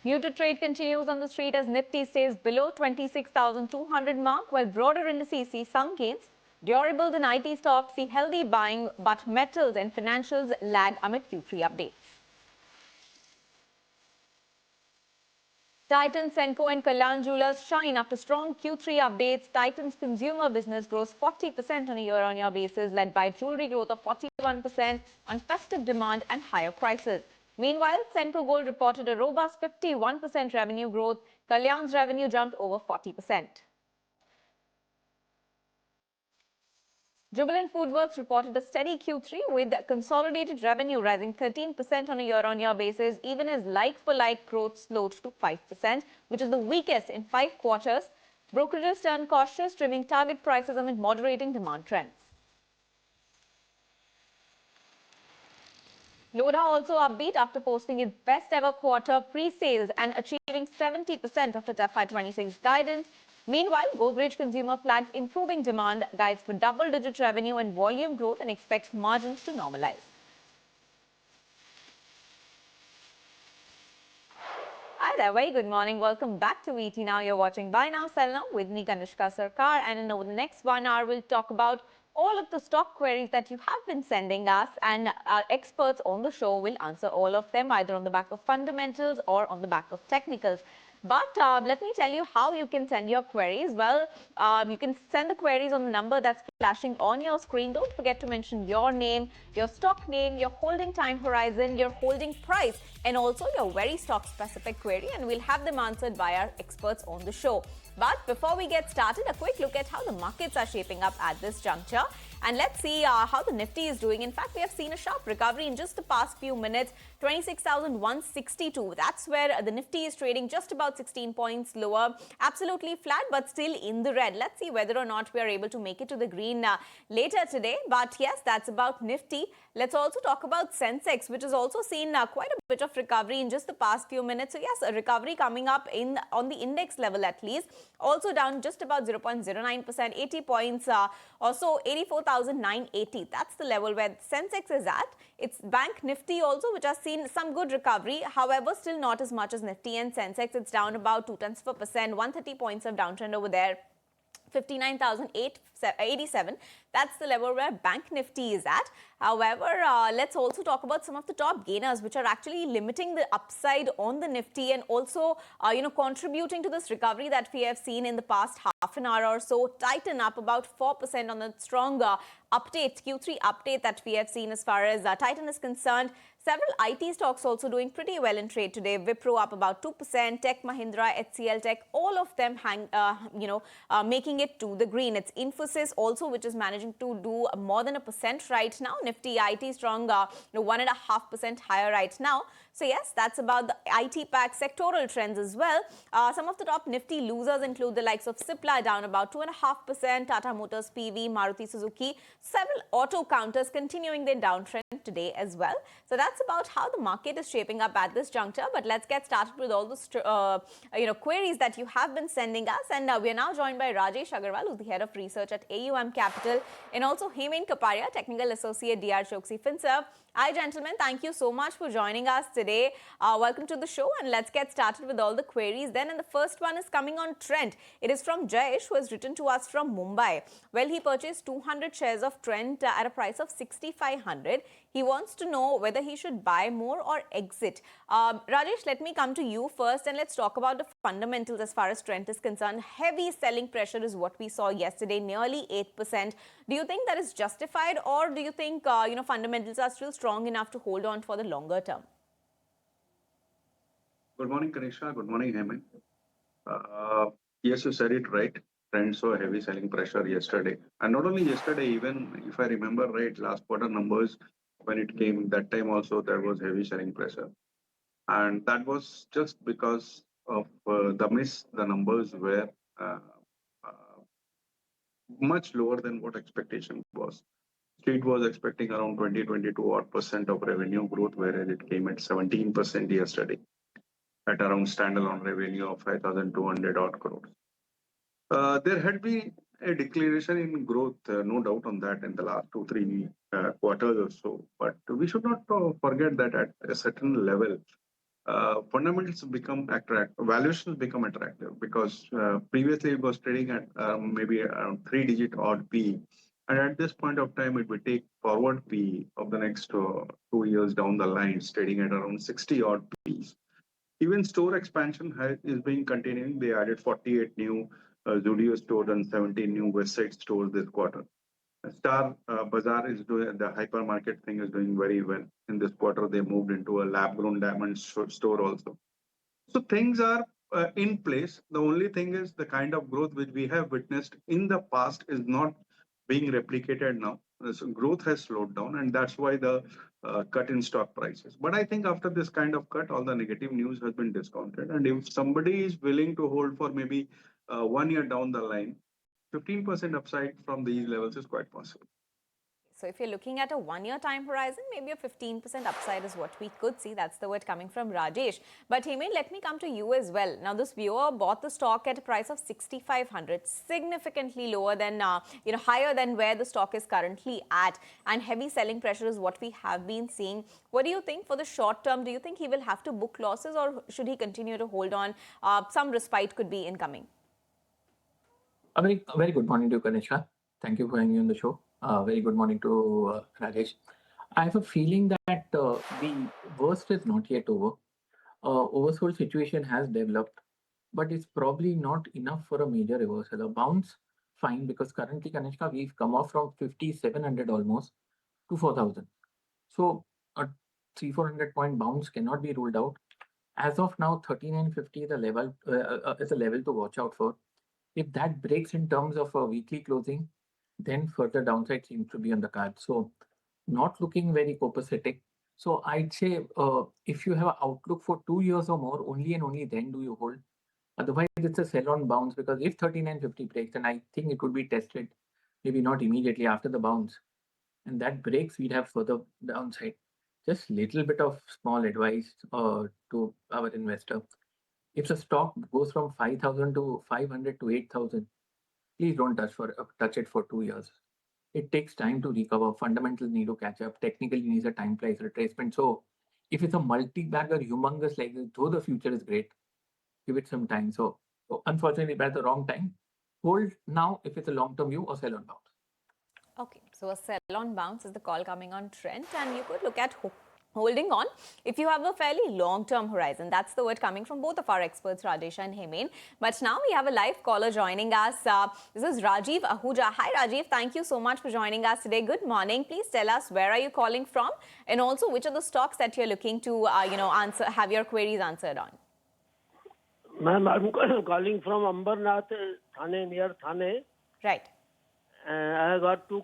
Muted trade continues on the street as Nifty stays below 26,200 mark, while broader indices see some gains. Durables and IT stocks see healthy buying, but metals and financials lag amid Q3 updates. Titan, Senco and Kalyan Jewellers shine after strong Q3 updates. Titan's consumer business grows 40% on a year-on-year basis, led by jewelry growth of 41% on festive demand and higher prices. Meanwhile, Senco Gold reported a robust 51% revenue growth. Kalyan's revenue jumped over 40%. Jubilant FoodWorks reported a steady Q3 with consolidated revenue rising 13% on a year-on-year basis, even as like-for-like growth slowed to 5%, which is the weakest in 5 quarters. Brokerages turned cautious, trimming target prices amid moderating demand trends. Lodha also upbeat after posting its best ever quarter pre-sales and achieving 70% of its FY26 guidance. Meanwhile, Godrej Consumer flags improving demand, guides for double-digit revenue and volume growth, and expects margins to normalize. Hi there, very good morning. Welcome back to ET Now. You're watching Buy Now, Sell Now with me, Kanishka Sarkar. And in over the next 1 hour, we'll talk about all of the stock queries that you have been sending us, and our experts on the show will answer all of them, either on the back of fundamentals or on the back of technicals. But let me tell you how you can send your queries. Well, you can send the queries on the number that's flashing on your screen. Don't forget to mention your name, your stock name, your holding time horizon, your holding price, and also your very stock specific query, and we'll have them answered by our experts on the show. But before we get started, a quick look at how the markets are shaping up at this juncture. And let's see how the Nifty is doing. In fact, we have seen a sharp recovery in just the past few minutes, 26,162. That's where the Nifty is trading, just about 16 points lower. Absolutely flat, but still in the red. Let's see whether or not we are able to make it to the green later today. But yes, that's about Nifty. Let's also talk about Sensex, which has also seen quite a bit of recovery in just the past few minutes. So yes, a recovery coming up on the index level at least. Also down just about 0.09%, 80 points or so, 84,980. That's the level where Sensex is at. It's Bank Nifty also, which has seen some good recovery. However, still not as much as Nifty and Sensex. It's down about 0.2%, 130 points of downtrend over there. 59,887. That's the level where Bank Nifty is at. However, let's also talk about some of the top gainers, which are actually limiting the upside on the Nifty and also, contributing to this recovery that we have seen in the past half an hour or so. Titan up about 4% on the strong update, Q3 update that we have seen as far as Titan is concerned. Several IT stocks also doing pretty well in trade today. Wipro up about 2%, Tech Mahindra, HCL Tech, all of them making it to the green. It's Infosys also, which is managing to do more than 1% right now. Nifty IT strong, 1.5% higher right now. So yes, that's about the IT pack sectoral trends as well. Some of the top Nifty losers include the likes of Cipla down about 2.5%, Tata Motors, PV, Maruti Suzuki. Several auto counters continuing their downtrend today as well. So that's about how the market is shaping up at this juncture. But let's get started with all the queries that you have been sending us. And we are now joined by Rajesh Agarwal, who's the head of research at AUM Capital, and also Hemant Kaparia, technical associate, DR Choksi FinServ. Hi, gentlemen. Thank you so much for joining us today. Welcome to the show, and let's get started with all the queries then. And the first one is coming on Trent. It is from Jayesh, who has written to us from Mumbai. Well, he purchased 200 shares of Trent at a price of 6,500. He wants to know whether he should buy more or exit. Rajesh, let me come to you first, and let's talk about the fundamentals as far as Trent is concerned. Heavy selling pressure is what we saw yesterday, nearly 8%. Do you think that is justified, or do you think fundamentals are still strong enough to hold on for the longer term? Good morning, Kanisha. Good morning, Hemant. Yes, you said it right. Trend saw heavy selling pressure yesterday. And not only yesterday, even if I remember right, last quarter numbers, when it came, that time also there was heavy selling pressure. And that was just because of the miss. The numbers were much lower than what expectation was. Street was expecting around 22 odd percent of revenue growth, whereas it came at 17% yesterday at around standalone revenue of 5,200 odd crores. There had been a declaration in growth, no doubt on that, in the last 2-3 quarters or so. But we should not forget that at a certain level, fundamentals become attractive, valuations become attractive because previously it was trading at maybe around 3-digit odd P. And at this point of time, it will take forward P of the next 2 years down the line, trading at around 60 odd Ps. Even store expansion is being continuing. They added 48 new Zudio stores and 17 new Westside stores this quarter. Star Bazaar is doing the hypermarket thing is doing very well. In this quarter, they moved into a lab-grown diamond store also. So things are in place. The only thing is the kind of growth which we have witnessed in the past is not being replicated now. So growth has slowed down, and that's why the cut in stock prices. But I think after this kind of cut, all the negative news has been discounted. And if somebody is willing to hold for maybe 1 year down the line, 15% upside from these levels is quite possible. So if you're looking at a 1-year time horizon, maybe a 15% upside is what we could see. That's the word coming from Rajesh. But Hemant, let me come to you as well. Now, this viewer bought the stock at a price of 6,500, significantly lower than, higher than where the stock is currently at. And heavy selling pressure is what we have been seeing. What do you think for the short term? Do you think he will have to book losses, or should he continue to hold on? Some respite could be incoming. A very good morning to you, Kanishka. Thank you for having me on the show. Very good morning to Rajesh. I have a feeling that the worst is not yet over. Oversold situation has developed, but it's probably not enough for a major reversal. A bounce, fine, because currently, Kanishka, we've come off from 5,700 almost to 4,000. So a 300-400 point bounce cannot be ruled out. As of now, 3,950 is a level to watch out for. If that breaks in terms of a weekly closing, then further downside seems to be on the card. So not looking very copacetic. So I'd say if you have an outlook for 2 years or more, only and only then do you hold. Otherwise, it's a sell-on bounce, because if 3,950 breaks, then I think it would be tested, maybe not immediately after the bounce. And that breaks, we'd have further downside. Just little bit of small advice to our investor. If the stock goes from 5,000 to 500 to 8,000, please don't touch it for 2 years. It takes time to recover. Fundamentals need to catch up. Technically needs a time price retracement. So if it's a multi-bagger, humongous like this, though the future is great, give it some time. So unfortunately, at the wrong time. Hold now if it's a long-term view, or sell on bounce. Okay, so a sell on bounce is the call coming on Trent, and you could look at holding on if you have a fairly long-term horizon. That's the word coming from both of our experts, Rajesh and Hemant. But now we have a live caller joining us. This is Rajiv Ahuja. Hi, Rajiv. Thank you so much for joining us today. Good morning. Please tell us, where are you calling from, and also which are the stocks that you're looking to, have your queries answered on. Ma'am, I'm calling from Ambernath, Thane, near Thane. Right. I got two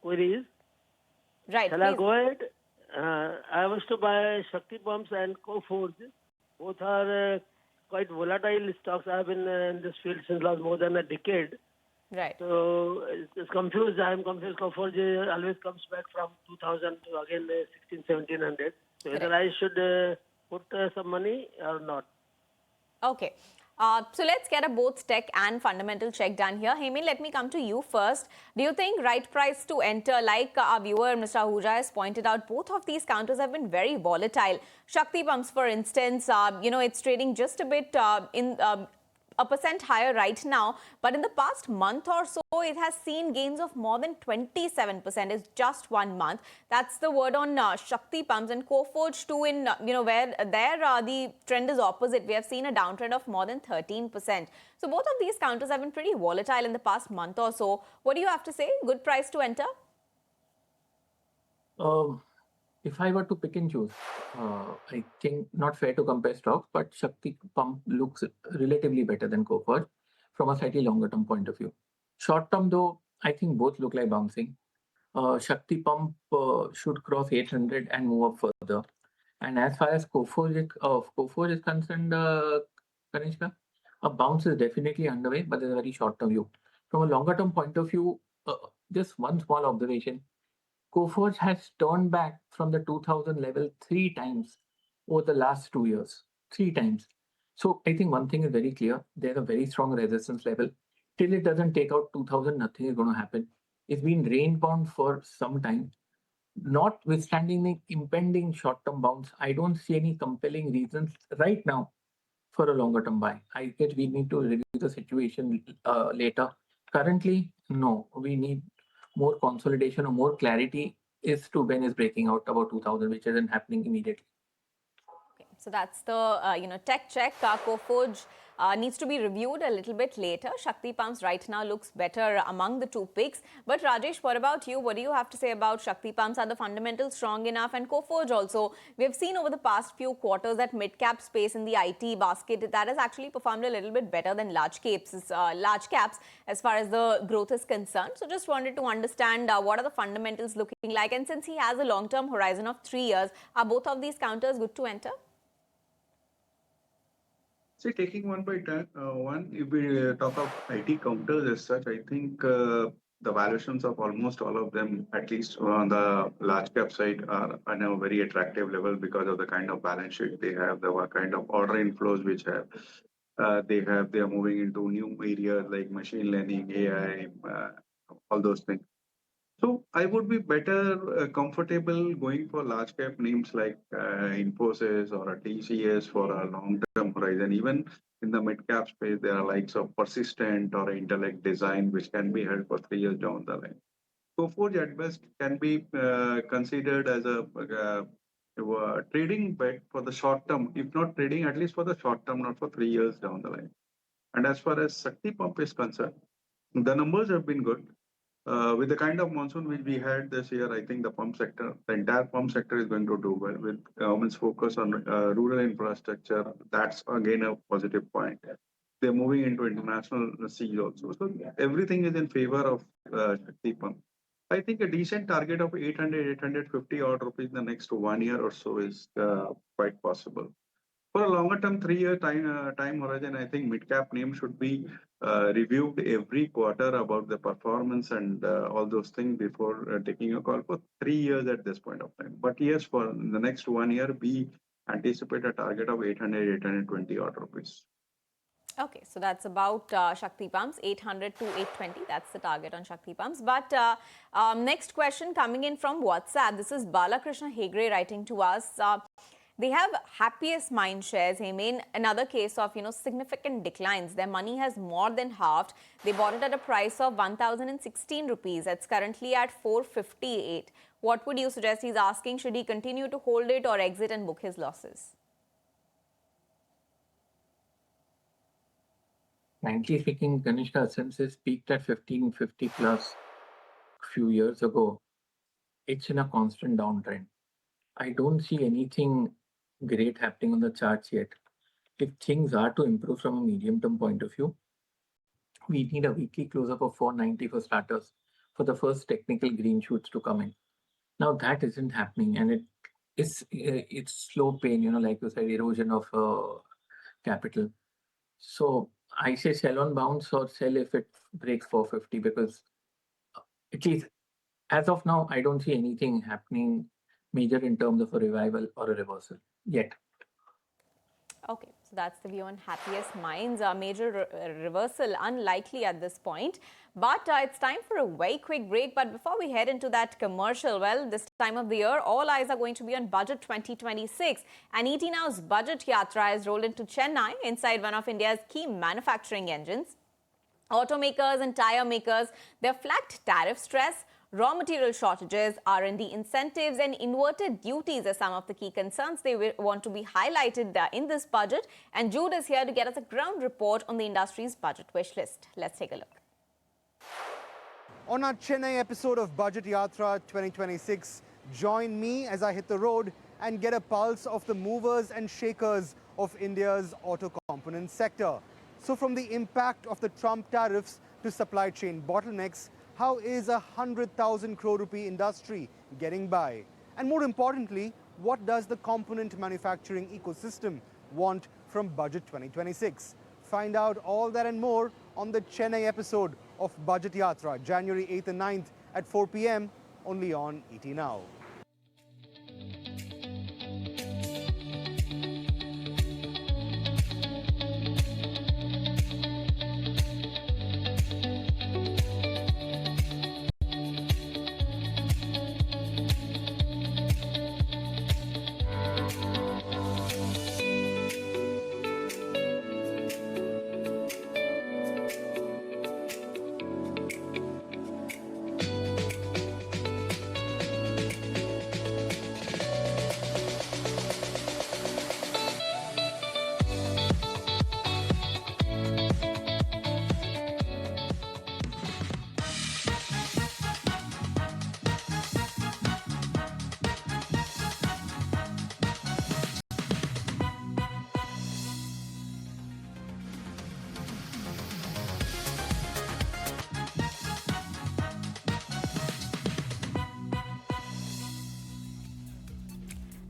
queries. Right. Shall I go ahead? I was to buy Shakti pumps and Coforge. Both are quite volatile stocks. I've been in this field since last more than a decade. Right. So it's confused. I'm confused. Coforge always comes back from 2,000 to again 1,700. So whether I should put some money or not. Okay. So let's get a both tech and fundamental check done here. Hemant, let me come to you first. Do you think right price to enter, like our viewer Mr. Ahuja has pointed out, both of these counters have been very volatile. Shakti pumps, for instance, it's trading just a bit a percent higher right now, but in the past month or so, it has seen gains of more than 27%. It's just 1 month. That's the word on Shakti pumps. And Coforge too, in where there the trend is opposite. We have seen a downtrend of more than 13%. So both of these counters have been pretty volatile in the past month or so. What do you have to say? Good price to enter? If I were to pick and choose, I think not fair to compare stocks, but Shakti pump looks relatively better than Coforge from a slightly longer term point of view. Short term though, I think both look like bouncing. Shakti pump should cross 800 and move up further. And as far as Coforge is concerned, Kanishka, a bounce is definitely underway, but there's a very short term view. From a longer term point of view, just one small observation. Coforge has turned back from the 2000 level 3 times over the last 2 years. 3 times. So I think one thing is very clear. There's a very strong resistance level. Till it doesn't take out 2000, nothing is going to happen. It's been range bound for some time. notwithstanding the impending short-term bounce, I don't see any compelling reasons right now for a longer-term buy. I guess we need to review the situation later. Currently, no, we need more consolidation or more clarity as to when is breaking out about 2000, which isn't happening immediately. Okay, so that's the tech check. Coforge needs to be reviewed a little bit later. Shakti Pumps right now looks better among the two picks. But Rajesh, what about you? What do you have to say about Shakti Pumps? Are the fundamentals strong enough? And Coforge also, we have seen over the past few quarters that mid-cap space in the IT basket, that has actually performed a little bit better than large caps as far as the growth is concerned. So just wanted to understand what are the fundamentals looking like? And since he has a long-term horizon of 3 years, are both of these counters good to enter? See, taking one by one, if we talk of IT counters as such, I think the valuations of almost all of them, at least on the large cap side, are on a very attractive level because of the kind of balance sheet they have, the kind of order inflows which they are moving into new areas like machine learning, AI, all those things. So I would be better comfortable going for large cap names like Infosys or a TCS for a long term horizon. Even in the mid cap space, there are likes of Persistent or Intellect Design, which can be held for 3 years down the line. Coforge at best can be considered as a trading bet for the short term, if not trading, at least for the short term, not for 3 years down the line. And as far as Shakti Pump is concerned, the numbers have been good. With the kind of monsoon which we had this year, I think the entire pump sector is going to do well with government's focus on rural infrastructure. That's again a positive point. They're moving into international seas also. So everything is in favor of Shakti Pump. I think a decent target of 800, 850 odd rupees in the next 1 year or so is quite possible. For a longer term, 3 year time horizon, I think mid cap names should be reviewed every quarter about the performance and all those things before taking a call for 3 years at this point of time. But yes, for the next 1 year, we anticipate a target of 800, 820 odd rupees. Okay, so that's about Shakti Pumps, 800 to 820. That's the target on Shakti Pumps. But next question coming in from WhatsApp. This is Balakrishna Hegre writing to us. They have Happiest Minds shares, Hemant, another case of, significant declines. Their money has more than halved. They bought it at a price of 1,016 rupees. It's currently at 458. What would you suggest? He's asking, should he continue to hold it or exit and book his losses? Frankly speaking, Ganeshka, since it's peaked at 1550 plus a few years ago, it's in a constant downtrend. I don't see anything great happening on the charts yet. If things are to improve from a medium-term point of view, we need a weekly close-up of 490 for starters for the first technical green shoots to come in. Now that isn't happening, and it's slow pain, like you said, erosion of capital. So I say sell on bounce or sell if it breaks 450, because at least as of now, I don't see anything happening major in terms of a revival or a reversal yet. Okay, so that's the view on Happiest Minds. A major reversal unlikely at this point. But it's time for a very quick break. But before we head into that commercial, well, this time of the year, all eyes are going to be on Budget 2026. And ET Now's Budget Yatra has rolled into Chennai inside one of India's key manufacturing engines. Automakers and tire makers, they've flagged tariff stress, raw material shortages, R&D incentives and inverted duties are some of the key concerns they want to be highlighted in this budget. And Jude is here to get us a ground report on the industry's budget wish list. Let's take a look. On our Chennai episode of Budget Yatra 2026, join me as I hit the road and get a pulse of the movers and shakers of India's auto component sector. So from the impact of the Trump tariffs to supply chain bottlenecks, how is a 100,000 crore rupee industry getting by? And more importantly, what does the component manufacturing ecosystem want from Budget 2026? Find out all that and more on the Chennai episode of Budget Yatra, January 8th and 9th at 4 p.m. only on ET Now.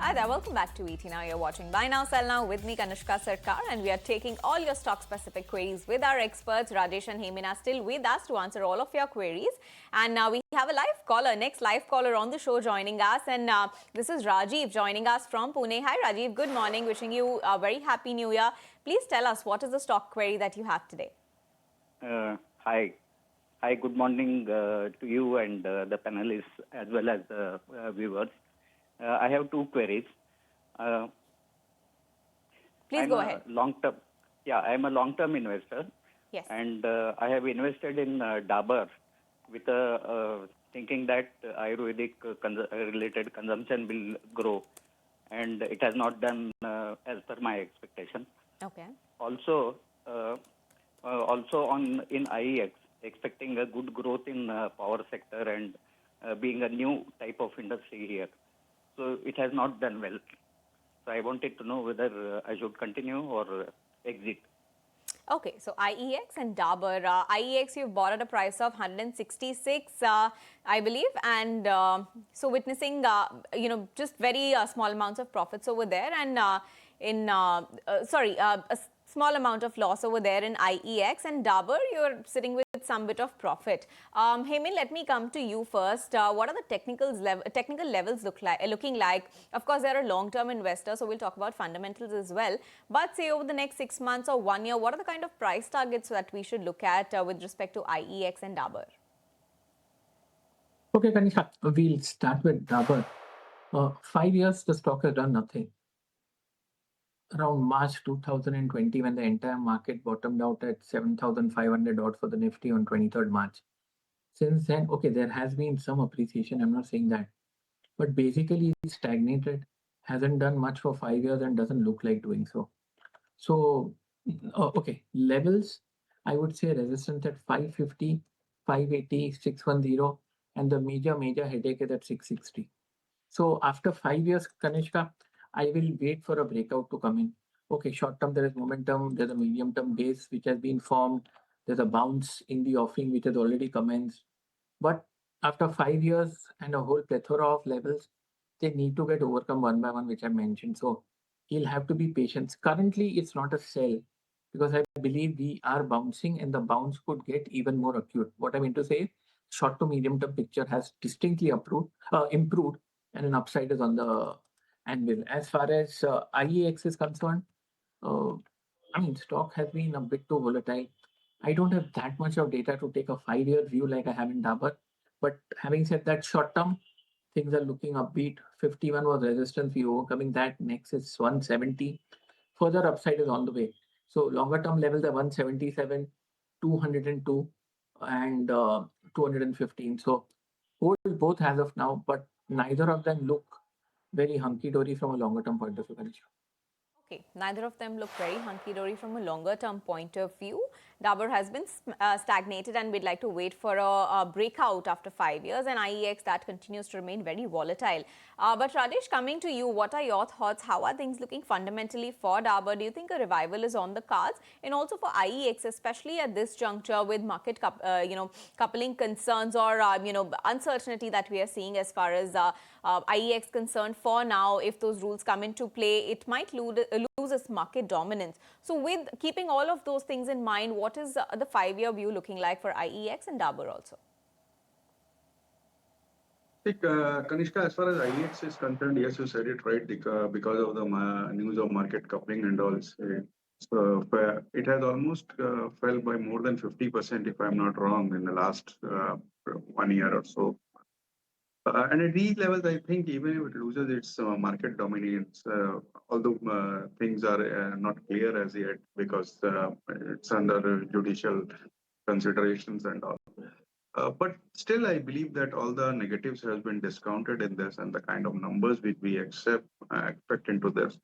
Hi there, welcome back to ET Now. You're watching Buy Now, Sell Now with me, Kanishka Sarkar, and we are taking all your stock-specific queries with our experts. Rajesh and Hemin are still with us to answer all of your queries. And now we have a live caller, next live caller on the show joining us. And this is Rajiv joining us from Pune. Hi Rajiv, good morning. Wishing you a very happy new year. Please tell us, what is the stock query that you have today? Hi. Hi, good morning to you and the panelists as well as the viewers. I have two queries. Please go ahead. I'm a long-term investor. Yes. And I have invested in Dabur with thinking that Ayurvedic related consumption will grow, and it has not done as per my expectation. Okay. Also in IEX, expecting a good growth in power sector and being a new type of industry here. So it has not done well. So I wanted to know whether I should continue or exit. Okay, so IEX and Dabur. IEX you've bought at a price of 166, I believe, and so witnessing, just very small amounts of profits over there, and a small amount of loss over there in IEX, and Dabur you're sitting with some bit of profit. Hemin, let me come to you first. What are the technical levels looking like? Of course, they're a long-term investor, so we'll talk about fundamentals as well. But say over the next 6 months or 1 year, what are the kind of price targets that we should look at with respect to IEX and Dabur? Okay, Kanisha, we'll start with Dabur. 5 years, the stock has done nothing. Around March 2020, when the entire market bottomed out at 7,500 odd for the Nifty on 23rd March. Since then, okay, there has been some appreciation, I'm not saying that. But basically, it's stagnated, hasn't done much for 5 years and doesn't look like doing so. So, okay, levels, I would say resistance at 550, 580, 610, and the major headache is at 660. So after 5 years, Kanishka, I will wait for a breakout to come in. Okay, short term, there is momentum, there's a medium term base which has been formed, there's a bounce in the offering which has already commenced. But after 5 years and a whole plethora of levels, they need to get overcome one by one, which I mentioned. So he'll have to be patient. Currently, it's not a sell because I believe we are bouncing and the bounce could get even more acute. What I mean to say, short to medium term picture has distinctly improved, and an upside is on the anvil. As far as IEX is concerned, stock has been a bit too volatile. I don't have that much of data to take a 5-year view like I have in Dabur. But having said that, short term, things are looking upbeat. 51 was resistance, we overcoming that. Next is 170. Further upside is on the way. So longer term levels are 177, 202, and 215. So hold both as of now, but neither of them look very hunky-dory from a longer term point of view. Okay, neither of them look very hunky-dory from a longer-term point of view. Dabur has been stagnated, and we'd like to wait for a breakout after 5 years, and IEX that continues to remain very volatile. But Rajesh, coming to you, what are your thoughts? How are things looking fundamentally for Dabur? Do you think a revival is on the cards? And also for IEX, especially at this juncture with market coupling concerns or uncertainty that we are seeing as far as IEX concerned. For now, if those rules come into play, it might lose its market dominance. So with keeping all of those things in mind, what is the 5-year view looking like for IEX and Dabur also? Kanishka, as far as IEX is concerned, yes, you said it right, because of the news of market coupling and all. So it has almost fell by more than 50%, if I'm not wrong, in the last 1 year or so. And at these levels, I think even if it loses its market dominance, although things are not clear as yet because it's under judicial considerations and all. But still, I believe that all the negatives has been discounted in this, and the kind of numbers which we expect into this.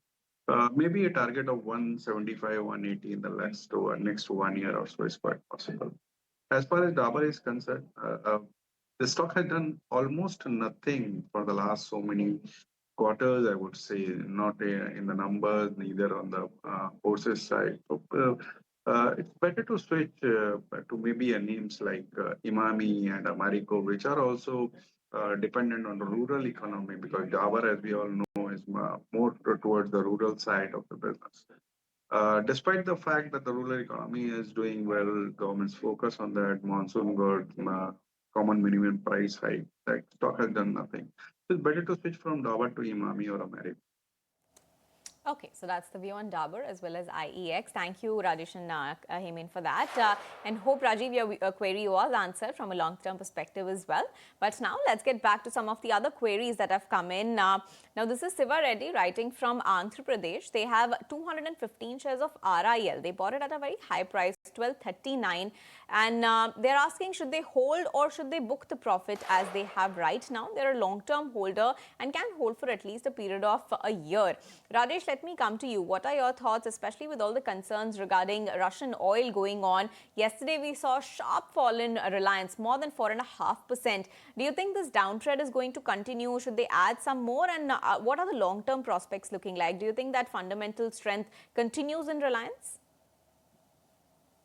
Maybe a target of 175, 180 in the next 1 year or so is quite possible. As far as Dabur is concerned, the stock has done almost nothing for the last so many quarters, I would say, not in the numbers, neither on the horses side. So, it's better to switch to maybe names like Imami and Americo, which are also dependent on the rural economy because Dabur, as we all know, is more towards the rural side of the business. Despite the fact that the rural economy is doing well, government's focus on that, monsoon good, common minimum price hike, that stock has done nothing. It's better to switch from Dabur to Imami or America. Okay, so that's the view on Dabur as well as IEX. Thank you, Rajesh and Hemin, for that. And hope, Rajiv, your query was answered from a long-term perspective as well. But now let's get back to some of the other queries that have come in. Now, this is Siva Reddy writing from Andhra Pradesh. They have 215 shares of RIL. They bought it at a very high price, 1239. And they're asking, should they hold or should they book the profit as they have right now? They're a long-term holder and can hold for at least a period of a year. Rajesh, let me come to you. What are your thoughts, especially with all the concerns regarding Russian oil going on? Yesterday, we saw a sharp fall in Reliance, more than 4.5%. Do you think this downtrend is going to continue? Should they add some more? And what are the long-term prospects looking like? Do you think that fundamental strength continues in Reliance?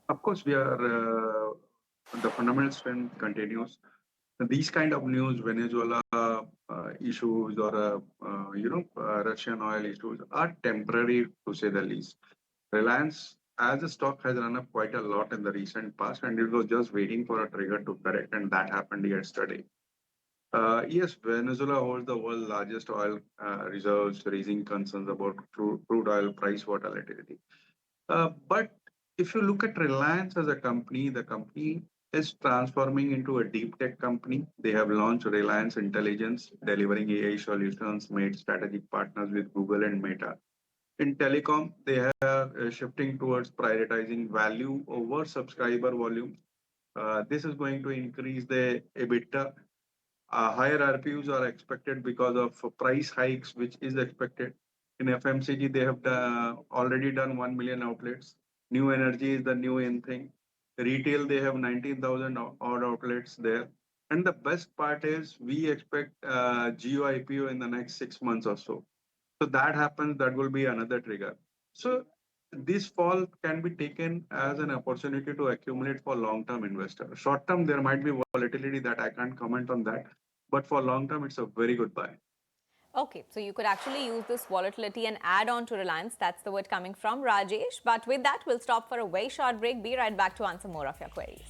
Of course, we are the fundamental strength continues. These kind of news, Venezuela issues or Russian oil issues are temporary to say the least. Reliance, as a stock, has run up quite a lot in the recent past, and it was just waiting for a trigger to correct, and that happened yesterday. Yes, Venezuela holds the world's largest oil reserves, raising concerns about crude oil price volatility. But if you look at Reliance as a company, the company is transforming into a deep tech company. They have launched Reliance Intelligence, delivering AI solutions, made strategic partners with Google and Meta. In telecom, they are shifting towards prioritizing value over subscriber volume. This is going to increase the EBITDA. Higher RPUs are expected because of price hikes, which is expected. In FMCG, they have already done 1 million outlets. New energy is the new in thing. Retail, they have 19,000 odd outlets there. And the best part is we expect Geo IPO in the next 6 months or so. So that happens, that will be another trigger. So this fall can be taken as an opportunity to accumulate for long-term investors. Short-term, there might be volatility that I can't comment on that. But for long-term, it's a very good buy. Okay, so you could actually use this volatility and add on to Reliance. That's the word coming from Rajesh. But with that, we'll stop for a very short break. Be right back to answer more of your queries.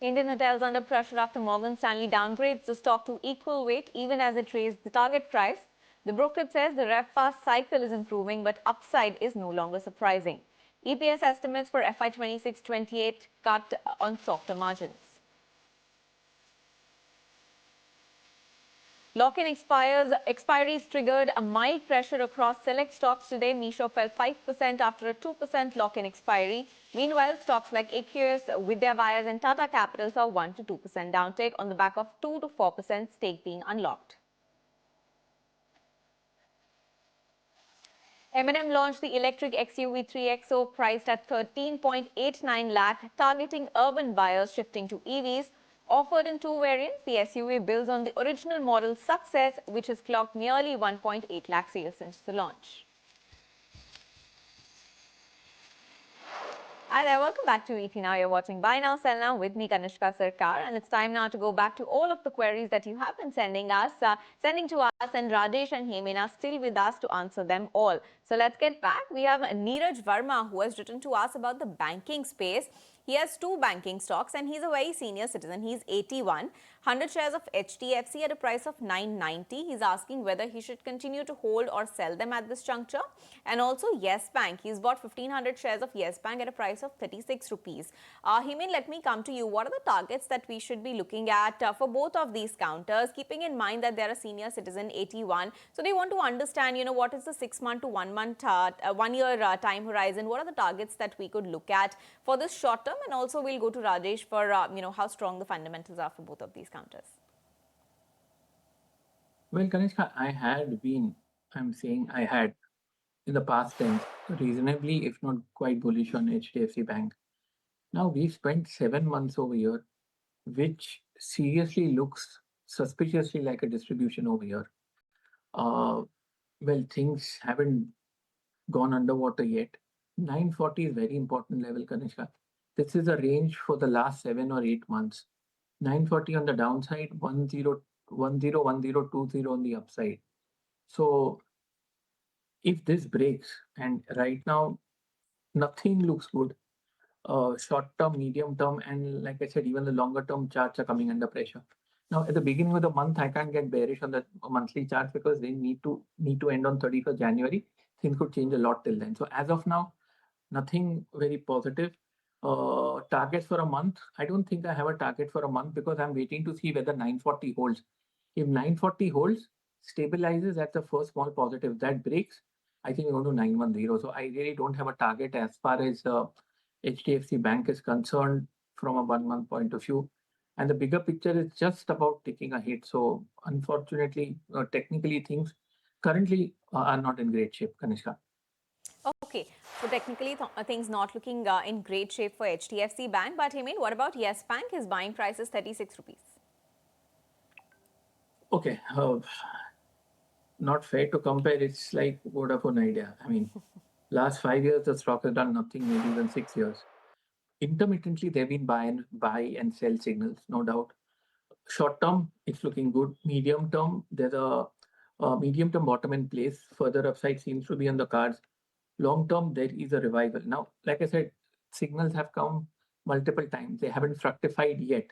Indian Hotels under pressure after Morgan Stanley downgrades the stock to equal weight even as it raised the target price. The brokerage says the RevPAR cycle is improving, but upside is no longer surprising. EPS estimates for FY 26-28 cut on softer margins. Lock-in expiries triggered a mild pressure across select stocks today. Meesho fell 5% after a 2% lock-in expiry. Meanwhile, stocks like Aequs, Vidya Buyers and Tata Capital saw 1 to 2% downtake on the back of 2 to 4% stake being unlocked. M&M launched the electric XUV 3XO priced at 13.89 lakh, targeting urban buyers shifting to EVs. Offered in 2 variants, the SUV builds on the original model's success, which has clocked nearly 1.8 lakh sales since the launch. Hi there, welcome back to ET Now. You're watching Buy Now, Sell Now with me, Kanishka Sarkar. And it's time now to go back to all of the queries that you have been sending to us. And Rajesh and Hemin are still with us to answer them all. So let's get back. We have Neeraj Verma, who has written to us about the banking space. He has 2 banking stocks and he's a very senior citizen. He's 81. 100 shares of HDFC at a price of 990. He's asking whether he should continue to hold or sell them at this juncture. And also Yes Bank. He's bought 1500 shares of Yes Bank at a price of 36 rupees. Hemin, let me come to you. What are the targets that we should be looking at for both of these counters, keeping in mind that they're a senior citizen, 81. So they want to understand, what is the 6 month to 1 month, 1 year time horizon? What are the targets that we could look at for this short term? And also we'll go to Rajesh for, how strong the fundamentals are for both of these counters. Well, Kanishka, I'm saying I had in the past tense, reasonably, if not quite bullish on HDFC Bank. Now we've spent 7 months over here, which seriously looks suspiciously like a distribution over here. Well, things haven't gone underwater yet. 940 is very important level, Kanishka. This is a range for the last 7 or 8 months. 940 on the downside, 1020 on the upside. So if this breaks, and right now nothing looks good, short term, medium term, and like I said, even the longer term charts are coming under pressure. Now, at the beginning of the month, I can't get bearish on the monthly charts because they need to end on 31st January. Things could change a lot till then. So as of now, nothing very positive. Targets for a month. I don't think I have a target for a month because I'm waiting to see whether 940 holds. If 940 holds, stabilizes at the first small positive, that breaks, I think we're going to 910. So I really don't have a target as far as HDFC Bank is concerned from a 1 month point of view. And the bigger picture is just about taking a hit. So unfortunately, technically things currently are not in great shape, Kanishka. Okay, so technically things not looking in great shape for HDFC Bank. But Hemant, what about Yes Bank? His buying price is 36 rupees. Okay, not fair to compare. It's like Vodafone Idea. I mean, last 5 years the stock has done nothing, maybe even 6 years. Intermittently, there have been buy and sell signals, no doubt. Short term, it's looking good. Medium term, there's a medium term bottom in place. Further upside seems to be on the cards. Long term, there is a revival. Now, like I said, signals have come multiple times. They haven't fructified yet.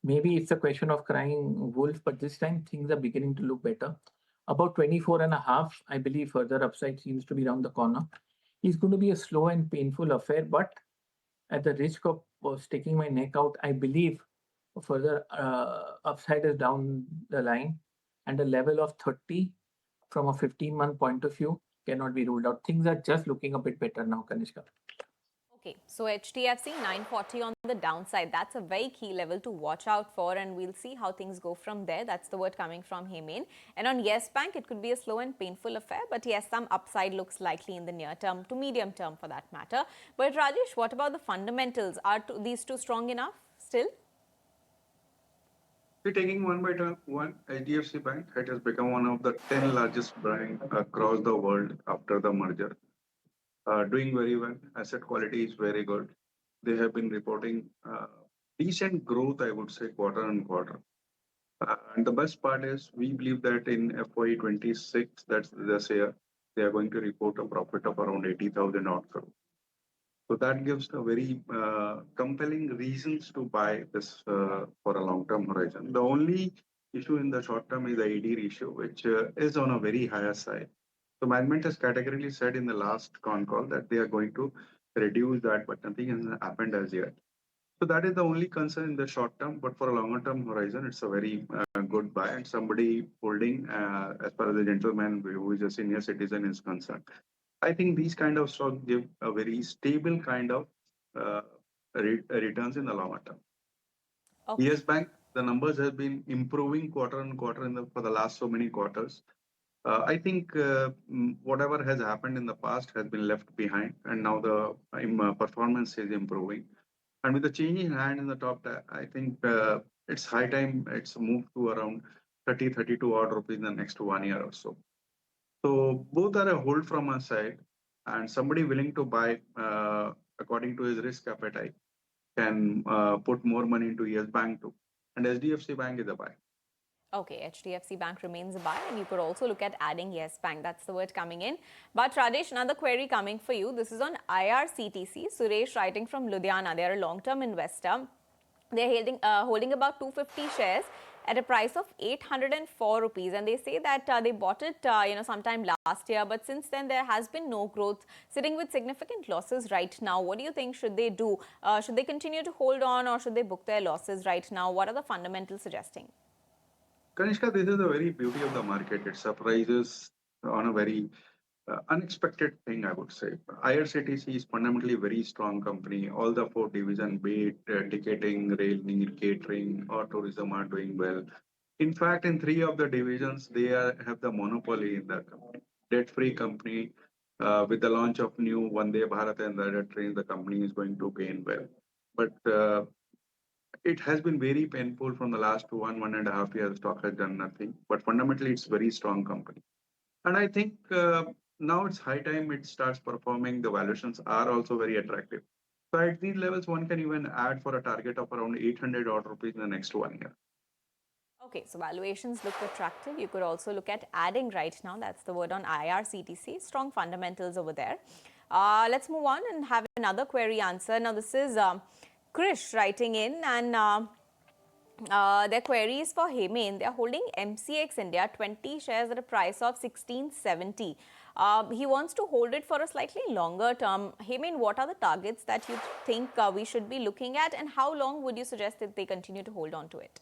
Maybe it's a question of crying wolf, but this time things are beginning to look better. About 24 and a half, I believe further upside seems to be around the corner. It's going to be a slow and painful affair, but at the risk of sticking my neck out, I believe further upside is down the line, and a level of 30 from a 15-month point of view cannot be ruled out. Things are just looking a bit better now, Kanishka. Okay, so HDFC 940 on the downside. That's a very key level to watch out for, and we'll see how things go from there. That's the word coming from Hemant. And on Yes Bank, it could be a slow and painful affair, but yes, some upside looks likely in the near term to medium term for that matter. But Rajesh, what about the fundamentals? Are these two strong enough still? We're taking one by one. HDFC Bank, it has become one of the 10 largest banks across the world after the merger. Doing very well. Asset quality is very good. They have been reporting decent growth, I would say, quarter on quarter. And the best part is we believe that in FY26, that's this year, they are going to report a profit of around 80,000 odd crore. So that gives a very compelling reasons to buy this for a long-term horizon. The only issue in the short term is the AD ratio, which is on a very higher side. So management has categorically said in the last con call that they are going to reduce that, but nothing has happened as yet. So that is the only concern in the short term, but for a longer term horizon, it's a very good buy. And somebody holding, as far as the gentleman who is a senior citizen is concerned, I think these kind of stocks give a very stable kind of returns in the longer term. Okay. Yes Bank, the numbers have been improving quarter on quarter for the last so many quarters. I think whatever has happened in the past has been left behind, and now the performance is improving. And with the change in hand in the top, I think it's high time it's moved to around 30, 32 odd rupees in the next 1 year or so. So both are a hold from our side, and somebody willing to buy according to his risk appetite can put more money into Yes Bank too. And HDFC Bank is a buy. Okay, HDFC Bank remains a buy, and you could also look at adding Yes Bank. That's the word coming in. But Rajesh, another query coming for you. This is on IRCTC. Suresh writing from Ludhiana. They're a long-term investor. They're holding about 250 shares at a price of 804 rupees, and they say that they bought it sometime last year, but since then there has been no growth, sitting with significant losses right now. What do you think should they do? Should they continue to hold on, or should they book their losses right now? What are the fundamentals suggesting? Kanishka, this is the very beauty of the market. It surprises on a very unexpected thing, I would say. IRCTC is fundamentally a very strong company. All the four divisions, be it ticketing, rail, near, catering, or tourism, are doing well. In fact, in three of the divisions, they have the monopoly in the company. Debt-free company, With the launch of new Vande Bharat and the other trains, the company is going to gain well. But it has been very painful from the last 1.5 years. The stock has done nothing. But fundamentally, it's a very strong company. And I think now it's high time it starts performing. The valuations are also very attractive. So at these levels, one can even add for a target of around 800 odd rupees in the next 1 year. Okay, so valuations look attractive. You could also look at adding right now. That's the word on IRCTC. Strong fundamentals over there. Let's move on and have another query answer. Now, this is Krish writing in, and their query is for Hemen. They're holding MCX India, 20 shares at a price of 1670. He wants to hold it for a slightly longer term. Hemen, what are the targets that you think we should be looking at, and how long would you suggest that they continue to hold on to it?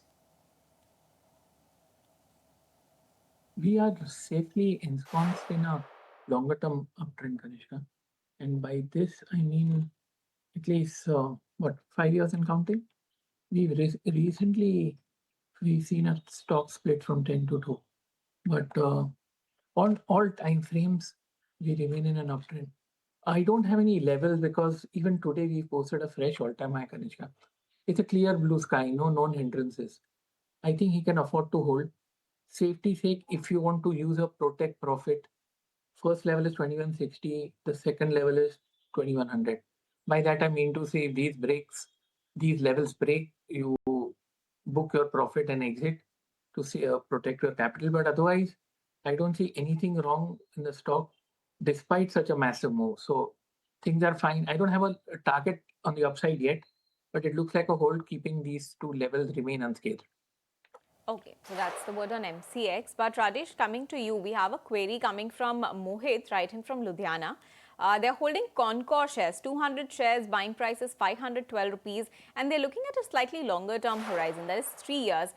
We are safely ensconced in a longer term uptrend, Kanishka. And by this, I mean at least, 5 years and counting? We've recently seen a stock split from 10 to 2. But on all time frames, we remain in an uptrend. I don't have any levels because even today we posted a fresh all-time high, Kanishka. It's a clear blue sky, no known hindrances. I think he can afford to hold. Safety sake, if you want to use a protect profit, first level is 2160, the second level is 2100. By that I mean to say, if these levels break, you book your profit and exit to see, protect your capital. But otherwise, I don't see anything wrong in the stock despite such a massive move. So things are fine. I don't have a target on the upside yet, but it looks like a hold keeping these two levels remain unscathed. Okay, so that's the word on MCX. But Rajesh, coming to you, we have a query coming from Mohit, right in from Ludhiana. They're holding Concor shares, 200 shares, buying price is 512 rupees, and they're looking at a slightly longer term horizon, that is 3 years.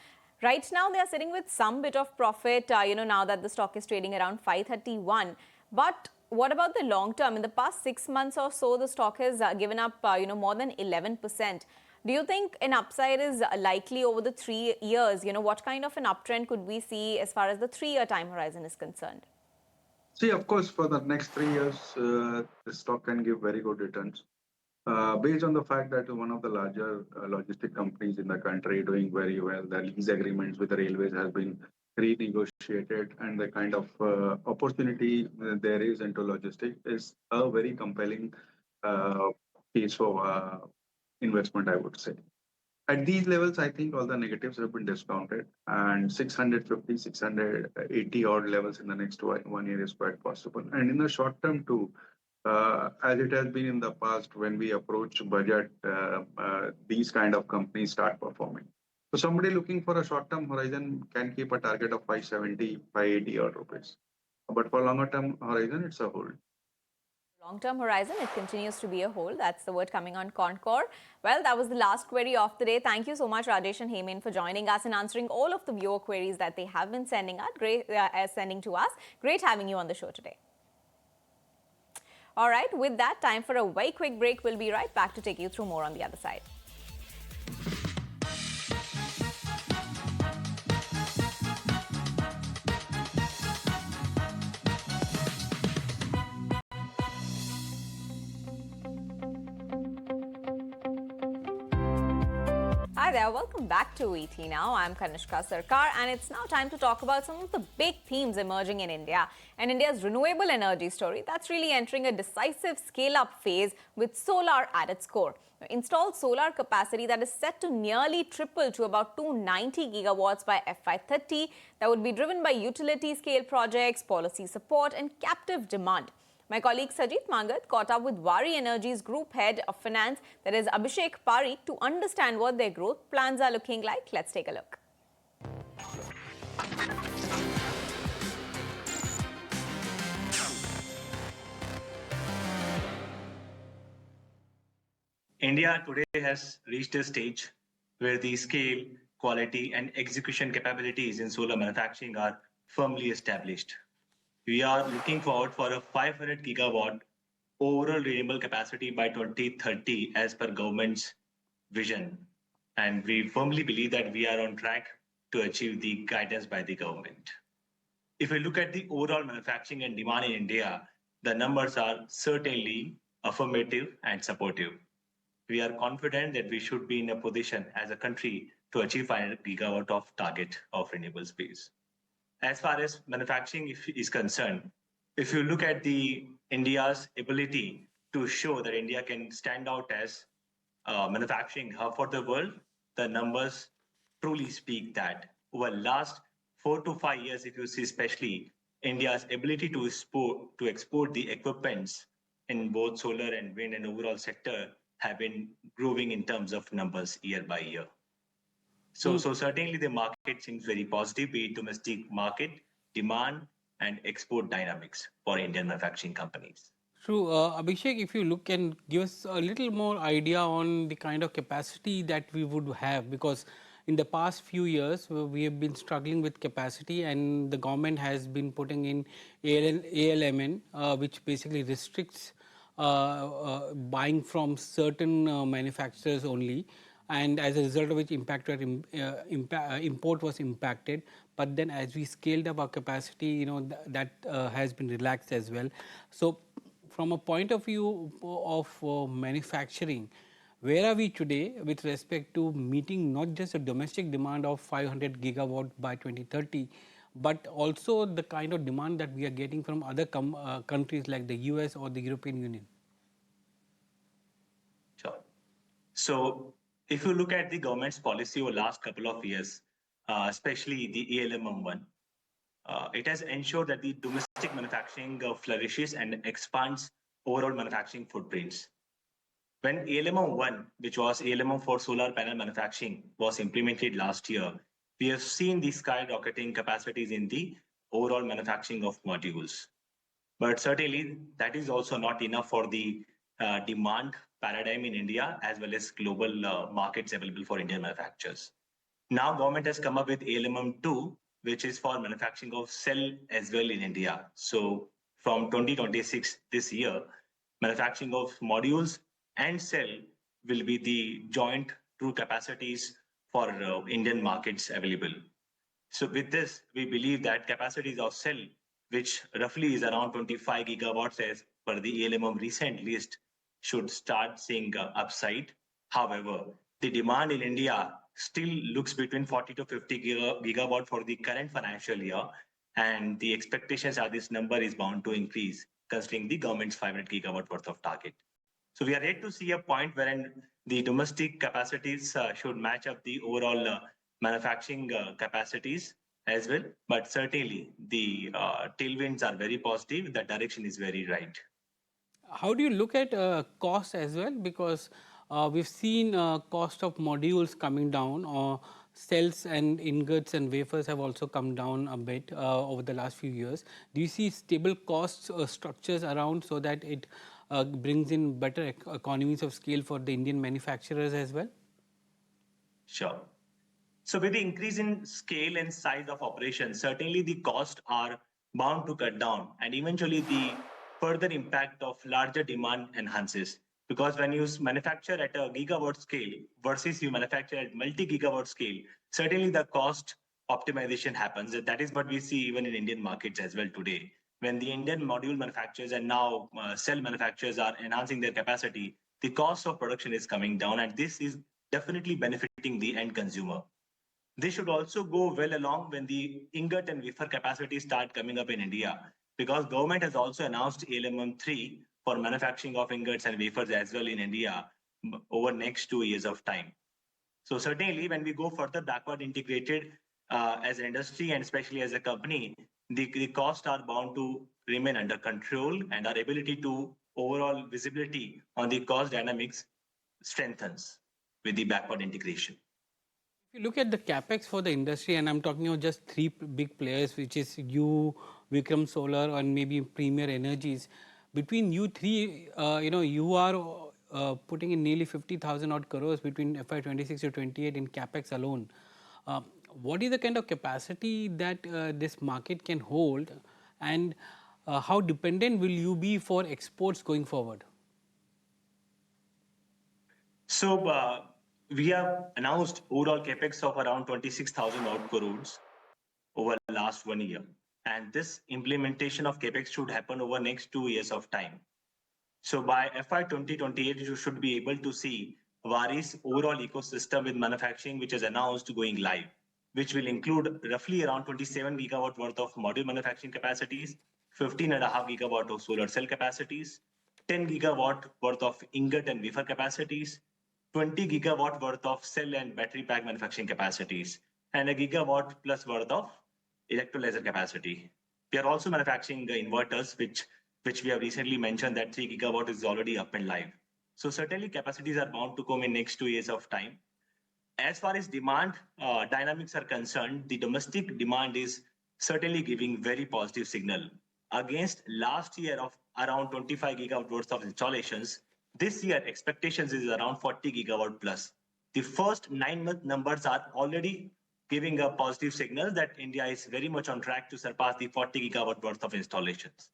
Right now, they are sitting with some bit of profit, now that the stock is trading around 531. But what about the long term? In the past 6 months or so, the stock has given up, more than 11%. Do you think an upside is likely over the 3 years? What kind of an uptrend could we see as far as the 3-year time horizon is concerned? See, of course, for the next 3 years, the stock can give very good returns. Based on the fact that one of the larger logistic companies in the country doing very well, the lease agreements with the railways has been renegotiated, and the kind of opportunity there is into logistics is a very compelling case for investment, I would say. At these levels, I think all the negatives have been discounted, and 650, 680 odd levels in the next 1 year is quite possible. And in the short term too, as it has been in the past, when we approach budget, these kind of companies start performing. So somebody looking for a short-term horizon can keep a target of 570, 580 odd rupees. But for longer term horizon, it's a hold. Long-term horizon, it continues to be a hold. That's the word coming on Concor. Well, that was the last query of the day. Thank you so much, Rajesh and Hemen, for joining us and answering all of the viewer queries that they have been sending to us. Great having you on the show today. All right, with that, time for a very quick break. We'll be right back to take you through more on the other side. Hi there, welcome back to ET Now. I'm Kanishka Sarkar, and it's now time to talk about some of the big themes emerging in India and India's renewable energy story that's really entering a decisive scale-up phase with solar at its core. Installed solar capacity that is set to nearly triple to about 290 gigawatts by FY30, that would be driven by utility-scale projects, policy support, and captive demand. My colleague Sajit Mangat caught up with Wari Energy's Group Head of Finance, that is Abhishek Parikh, to understand what their growth plans are looking like. Let's take a look. India today has reached a stage where the scale, quality, and execution capabilities in solar manufacturing are firmly established. We are looking forward for a 500 gigawatt overall renewable capacity by 2030 as per government's vision. And we firmly believe that we are on track to achieve the guidance by the government. If we look at the overall manufacturing and demand in India, the numbers are certainly affirmative and supportive. We are confident that we should be in a position as a country to achieve 500 gigawatt of target of renewable space. As far as manufacturing is concerned, if you look at the India's ability to show that India can stand out as a manufacturing hub for the world, the numbers truly speak that. Over the last 4 to 5 years, if you see especially India's ability to export the equipments in both solar and wind and overall sector have been growing in terms of numbers year by year. So certainly the market seems very positive, be it domestic market, demand, and export dynamics for Indian manufacturing companies. True. Abhishek, if you look and give us a little more idea on the kind of capacity that we would have, because in the past few years we have been struggling with capacity, and the government has been putting in ALMN, which basically restricts buying from certain manufacturers only, and as a result of which import was impacted. But then as we scaled up our capacity, that has been relaxed as well. So from a point of view of manufacturing, where are we today with respect to meeting not just a domestic demand of 500 gigawatt by 2030, but also the kind of demand that we are getting from other countries like the US or the European Union? Sure. So if you look at the government's policy over the last couple of years, especially the ALMM one, it has ensured that the domestic manufacturing flourishes and expands overall manufacturing footprints. When ALMM 1, which was ALMM for solar panel manufacturing, was implemented last year, we have seen the skyrocketing capacities in the overall manufacturing of modules. But certainly that is also not enough for the demand paradigm in India as well as global markets available for Indian manufacturers. Now government has come up with ALMM 2, which is for manufacturing of cell as well in India. So from 2026, this year, manufacturing of modules and cell will be the joint true capacities for Indian markets available. So with this, we believe that capacities of cell, which roughly is around 25 gigawatts as per the ALMM recent list, should start seeing upside. However, the demand in India still looks between 40 to 50 gigawatt for the current financial year, and the expectations are this number is bound to increase considering the government's 500 gigawatt worth of target. So we are yet to see a point wherein the domestic capacities should match up the overall manufacturing capacities as well, but certainly the tailwinds are very positive. The direction is very right. How do you look at cost as well? Because we've seen cost of modules coming down, or cells and ingots and wafers have also come down a bit over the last few years. Do you see stable cost structures around so that it brings in better economies of scale for the Indian manufacturers as well? Sure. So with the increase in scale and size of operations, certainly the costs are bound to cut down, and eventually the further impact of larger demand enhances. Because when you manufacture at a gigawatt scale versus you manufacture at multi-gigawatt scale, certainly the cost optimization happens. That is what we see even in Indian markets as well today. When the Indian module manufacturers and now cell manufacturers are enhancing their capacity, the cost of production is coming down, and this is definitely benefiting the end consumer. This should also go well along when the ingot and wafer capacity start coming up in India, because government has also announced ALMM 3 for manufacturing of ingots and wafers as well in India over next 2 years of time. So certainly when we go further backward integrated as an industry and especially as a company, the costs are bound to remain under control, and our ability to overall visibility on the cost dynamics strengthens with the backward integration. If you look at the capex for the industry, and I'm talking about just three big players, which is you, Vikram Solar, and maybe Premier Energies. Between you three, you are putting in nearly 50,000 odd crores between FY26 to 28 in capex alone. What is the kind of capacity that this market can hold, and how dependent will you be for exports going forward? So we have announced overall capex of around 26,000 odd crores over the last 1 year. and this implementation of capex should happen over next 2 years of time. So by FY 2028, you should be able to see Vari's overall ecosystem with manufacturing, which is announced going live, which will include roughly around 27 gigawatt worth of module manufacturing capacities, 15.5 gigawatt of solar cell capacities, 10 gigawatt worth of ingot and wafer capacities, 20 gigawatt worth of cell and battery pack manufacturing capacities, and a gigawatt plus worth of electrolyzer capacity. We are also manufacturing the inverters, which we have recently mentioned that 3 gigawatt is already up and live. So certainly capacities are bound to come in next 2 years of time. As far as demand dynamics are concerned, the domestic demand is certainly giving very positive signal. Against last year of around 25 gigawatt worth of installations, this year expectations is around 40 gigawatt plus. The first 9-month numbers are already giving a positive signal that India is very much on track to surpass the 40 gigawatt worth of installations.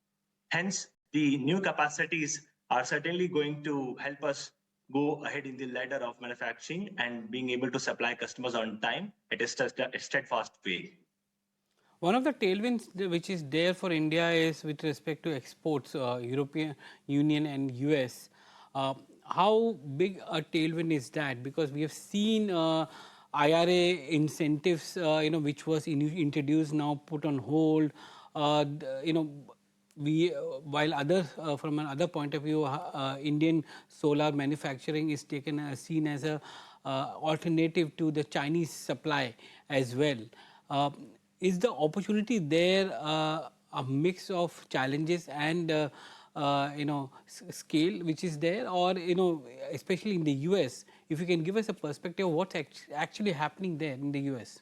Hence, the new capacities are certainly going to help us go ahead in the ladder of manufacturing and being able to supply customers on time at a steadfast way. One of the tailwinds which is there for India is with respect to exports, European Union and US. How big a tailwind is that? Because we have seen IRA incentives, which was introduced, now put on hold. While others, from another point of view, Indian solar manufacturing is taken seen as a alternative to the Chinese supply as well. Is the opportunity there a mix of challenges and scale which is there, or especially in the US, if you can give us a perspective of what's actually happening there in the US?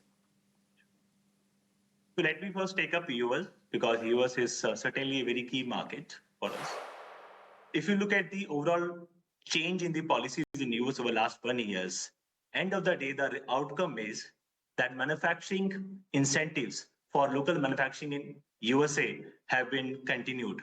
So let me first take up US, because US is certainly a very key market for us. If you look at the overall change in the policies in US over the last 1 year, end of the day, the outcome is that manufacturing incentives for local manufacturing in USA have been continued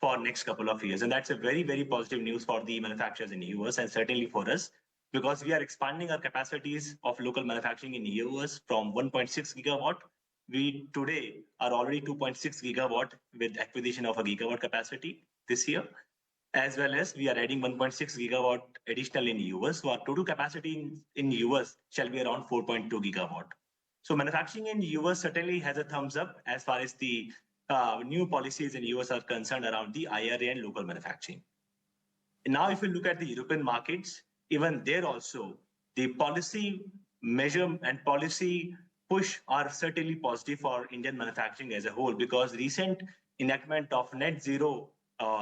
for next couple of years. And that's a very, very positive news for the manufacturers in US and certainly for us, because we are expanding our capacities of local manufacturing in US from 1.6 gigawatt. We today are already 2.6 gigawatt with acquisition of a gigawatt capacity this year, as well as we are adding 1.6 gigawatt additional in US. So our total capacity in US shall be around 4.2 gigawatt. So manufacturing in US certainly has a thumbs up as far as the new policies in US are concerned around the IRA and local manufacturing. And now, if you look at the European markets, even there also, the policy measure and policy push are certainly positive for Indian manufacturing as a whole, because recent enactment of net zero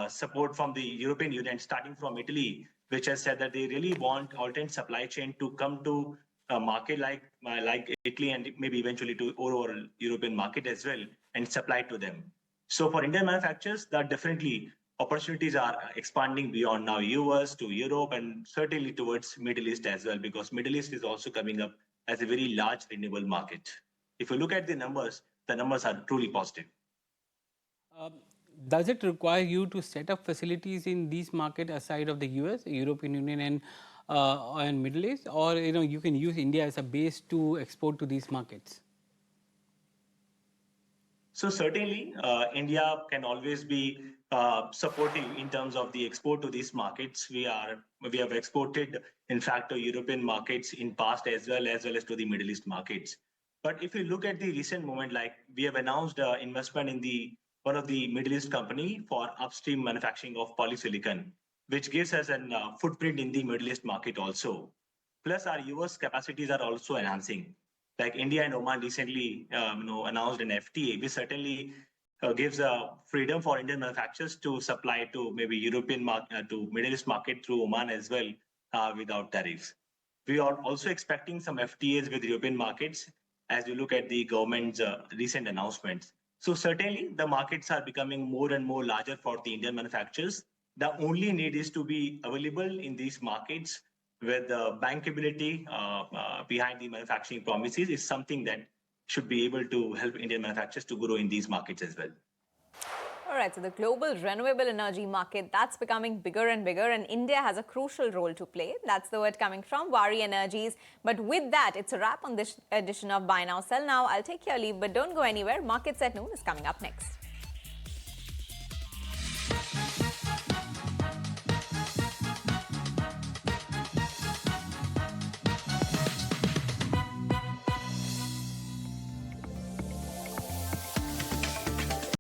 support from the European Union, starting from Italy, which has said that they really want alternate supply chain to come to a market like Italy and maybe eventually to overall European market as well and supply to them. So for Indian manufacturers, that definitely opportunities are expanding beyond now US to Europe and certainly towards Middle East as well, because Middle East is also coming up as a very large renewable market. If you look at the numbers are truly positive. Does it require you to set up facilities in these markets aside of the US, European Union and Middle East, or you can use India as a base to export to these markets? So certainly, India can always be supportive in terms of the export to these markets. We have exported, in fact, to European markets in past as well as to the Middle East markets. But if you look at the recent moment, like we have announced investment in one of the Middle East company for upstream manufacturing of polysilicon, which gives us a footprint in the Middle East market also. Plus, our US capacities are also enhancing. Like India and Oman recently announced an FTA, which certainly gives freedom for Indian manufacturers to supply to maybe European market, to Middle East market through Oman as well without tariffs. We are also expecting some FTAs with European markets as we look at the government's recent announcements. So certainly the markets are becoming more and more larger for the Indian manufacturers. The only need is to be available in these markets with the bankability behind the manufacturing promises is something that should be able to help Indian manufacturers to grow in these markets as well. All right, so the global renewable energy market, that's becoming bigger and bigger, and India has a crucial role to play. That's the word coming from Wari Energies. But with that, it's a wrap on this edition of Buy Now, Sell Now. I'll take your leave, but don't go anywhere. Markets at Noon is coming up next.